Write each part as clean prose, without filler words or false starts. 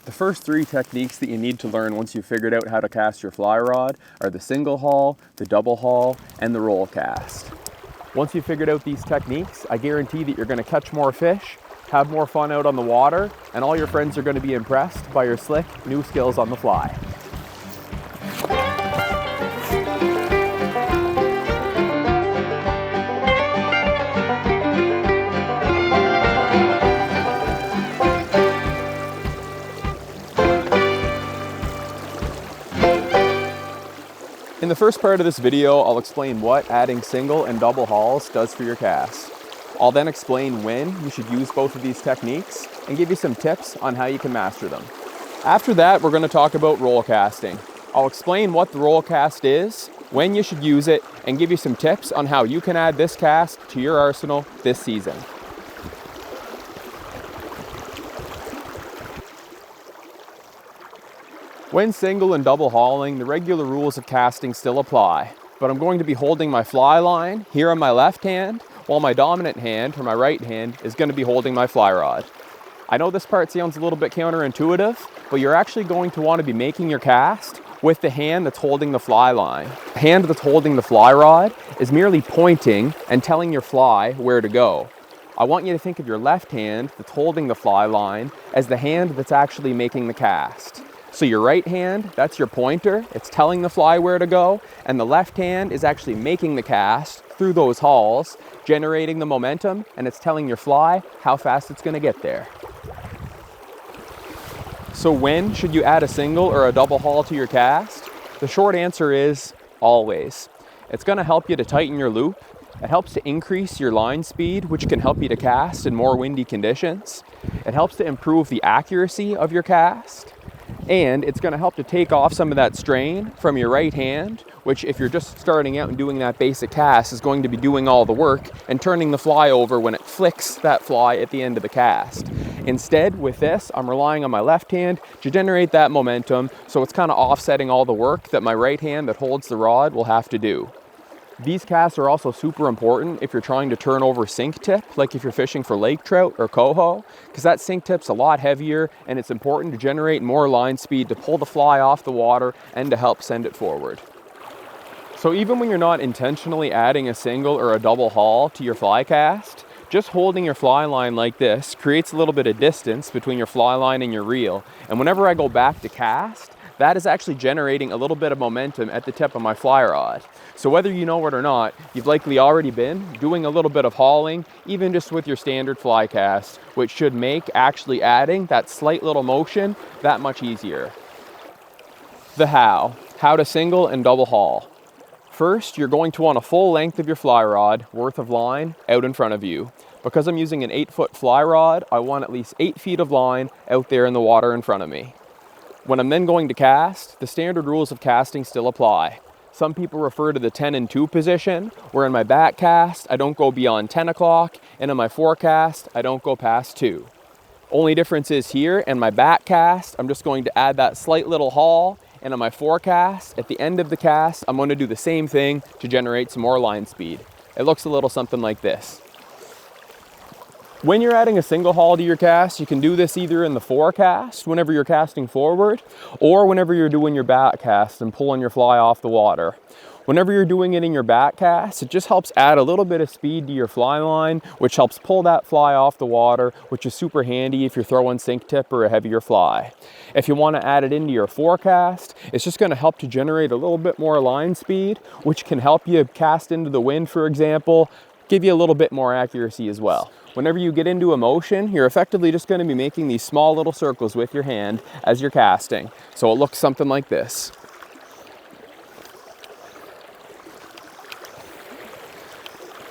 The first three techniques that you need to learn once you've figured out how to cast your fly rod are the single haul, the double haul, and the roll cast. Once you've figured out these techniques, I guarantee that you're going to catch more fish, have more fun out on the water, and all your friends are going to be impressed by your slick new skills on the fly. In the first part of this video, I'll explain what adding single and double hauls does for your cast. I'll then explain when you should use both of these techniques and give you some tips on how you can master them. After that, we're going to talk about roll casting. I'll explain what the roll cast is, when you should use it, and give you some tips on how you can add this cast to your arsenal this season. When single and double hauling, the regular rules of casting still apply, but I'm going to be holding my fly line here on my left hand, while my dominant hand, or my right hand, is going to be holding my fly rod. I know this part sounds a little bit counterintuitive, but you're actually going to want to be making your cast with the hand that's holding the fly line. The hand that's holding the fly rod is merely pointing and telling your fly where to go. I want you to think of your left hand that's holding the fly line as the hand that's actually making the cast. So your right hand, that's your pointer, it's telling the fly where to go, and the left hand is actually making the cast through those hauls, generating the momentum, and it's telling your fly how fast it's going to get there. So when should you add a single or a double haul to your cast? The short answer is always. It's going to help you to tighten your loop. It helps to increase your line speed, which can help you to cast in more windy conditions. It helps to improve the accuracy of your cast. And it's going to help to take off some of that strain from your right hand, which if you're just starting out and doing that basic cast is going to be doing all the work and turning the fly over when it flicks that fly at the end of the cast. Instead, with this, I'm relying on my left hand to generate that momentum, so it's kind of offsetting all the work that my right hand that holds the rod will have to do. These casts are also super important if you're trying to turn over sink tip, like if you're fishing for lake trout or coho, because that sink tip's a lot heavier and it's important to generate more line speed to pull the fly off the water and to help send it forward. So even when you're not intentionally adding a single or a double haul to your fly cast, just holding your fly line like this creates a little bit of distance between your fly line and your reel. And whenever I go back to cast, that is actually generating a little bit of momentum at the tip of my fly rod. So whether you know it or not, you've likely already been doing a little bit of hauling, even just with your standard fly cast, which should make actually adding that slight little motion that much easier. The how to single and double haul. First, you're going to want a full length of your fly rod worth of line out in front of you. Because I'm using an 8-foot fly rod, I want at least 8 feet of line out there in the water in front of me. When I'm then going to cast, the standard rules of casting still apply. Some people refer to the 10 and 2 position, where in my back cast, I don't go beyond 10 o'clock, and in my forecast, I don't go past 2. Only difference is here, in my back cast, I'm just going to add that slight little haul, and in my forecast, at the end of the cast, I'm going to do the same thing to generate some more line speed. It looks a little something like this. When you're adding a single haul to your cast, you can do this either in the forecast, whenever you're casting forward, or whenever you're doing your back cast and pulling your fly off the water. Whenever you're doing it in your back cast, it just helps add a little bit of speed to your fly line, which helps pull that fly off the water, which is super handy if you're throwing sink tip or a heavier fly. If you want to add it into your forecast, it's just going to help to generate a little bit more line speed, which can help you cast into the wind, for example, give you a little bit more accuracy as well. Whenever you get into a motion, you're effectively just going to be making these small little circles with your hand as you're casting. So it looks something like this.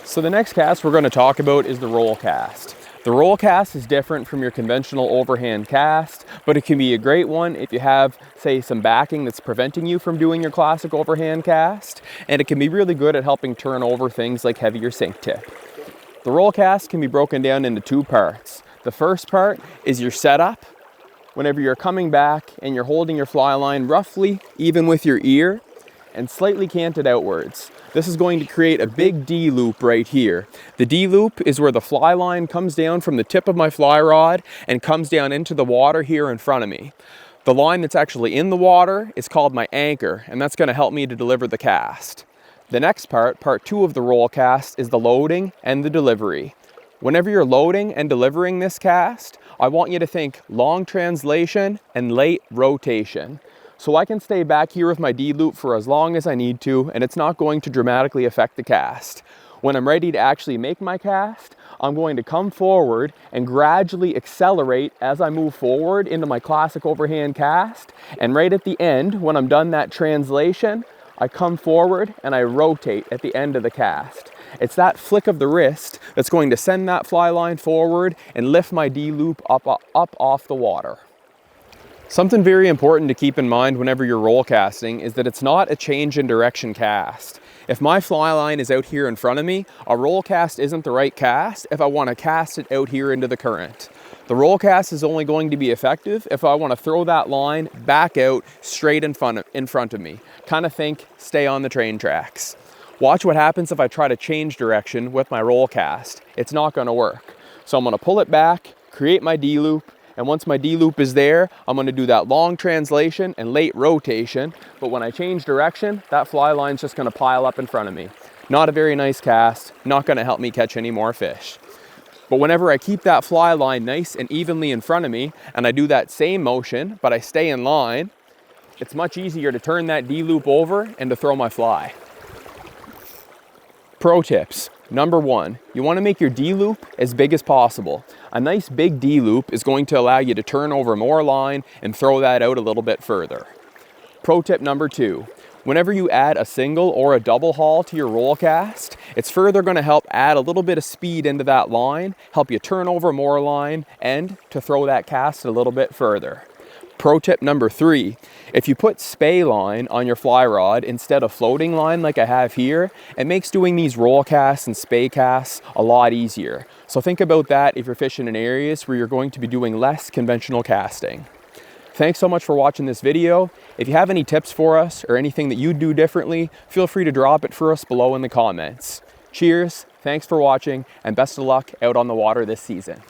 So the next cast we're going to talk about is the roll cast. The roll cast is different from your conventional overhand cast, but it can be a great one if you have, say, some backing that's preventing you from doing your classic overhand cast, and it can be really good at helping turn over things like heavier sink tip. The roll cast can be broken down into 2 parts. The first part is your setup. Whenever you're coming back and you're holding your fly line roughly even with your ear and slightly canted outwards. this is going to create a big D loop right here. The D loop is where the fly line comes down from the tip of my fly rod and comes down into the water here in front of me. The line that's actually in the water is called my anchor, and that's going to help me to deliver the cast. The next part 2 of the roll cast, is the loading and the delivery. Whenever you're loading and delivering this cast, I want you to think long translation and late rotation. So I can stay back here with my D loop for as long as I need to, and it's not going to dramatically affect the cast. When I'm ready to actually make my cast, I'm going to come forward and gradually accelerate as I move forward into my classic overhand cast. And right at the end, when I'm done that translation, I come forward and I rotate at the end of the cast. It's that flick of the wrist that's going to send that fly line forward and lift my D loop up off the water. Something very important to keep in mind whenever you're roll casting is that it's not a change in direction cast. If my fly line is out here in front of me, a roll cast isn't the right cast if I want to cast it out here into the current. The roll cast is only going to be effective if I want to throw that line back out straight in front of me. Kind of think, stay on the train tracks. Watch what happens if I try to change direction with my roll cast. It's not going to work. So I'm going to pull it back, create my D loop, and once my D loop is there, I'm going to do that long translation and late rotation. But when I change direction, that fly line's just going to pile up in front of me. Not a very nice cast, not going to help me catch any more fish. But whenever I keep that fly line nice and evenly in front of me, and I do that same motion, but I stay in line, it's much easier to turn that D loop over and to throw my fly. Pro tips. Number 1, you want to make your D loop as big as possible. A nice big D loop is going to allow you to turn over more line and throw that out a little bit further. Pro tip number 2, whenever you add a single or a double haul to your roll cast, it's further going to help add a little bit of speed into that line, help you turn over more line, and to throw that cast a little bit further. Pro tip number 3, if you put spay line on your fly rod instead of floating line like I have here, it makes doing these roll casts and spay casts a lot easier. So think about that if you're fishing in areas where you're going to be doing less conventional casting. Thanks so much for watching this video. If you have any tips for us or anything that you'd do differently, feel free to drop it for us below in the comments. Cheers, thanks for watching, and best of luck out on the water this season.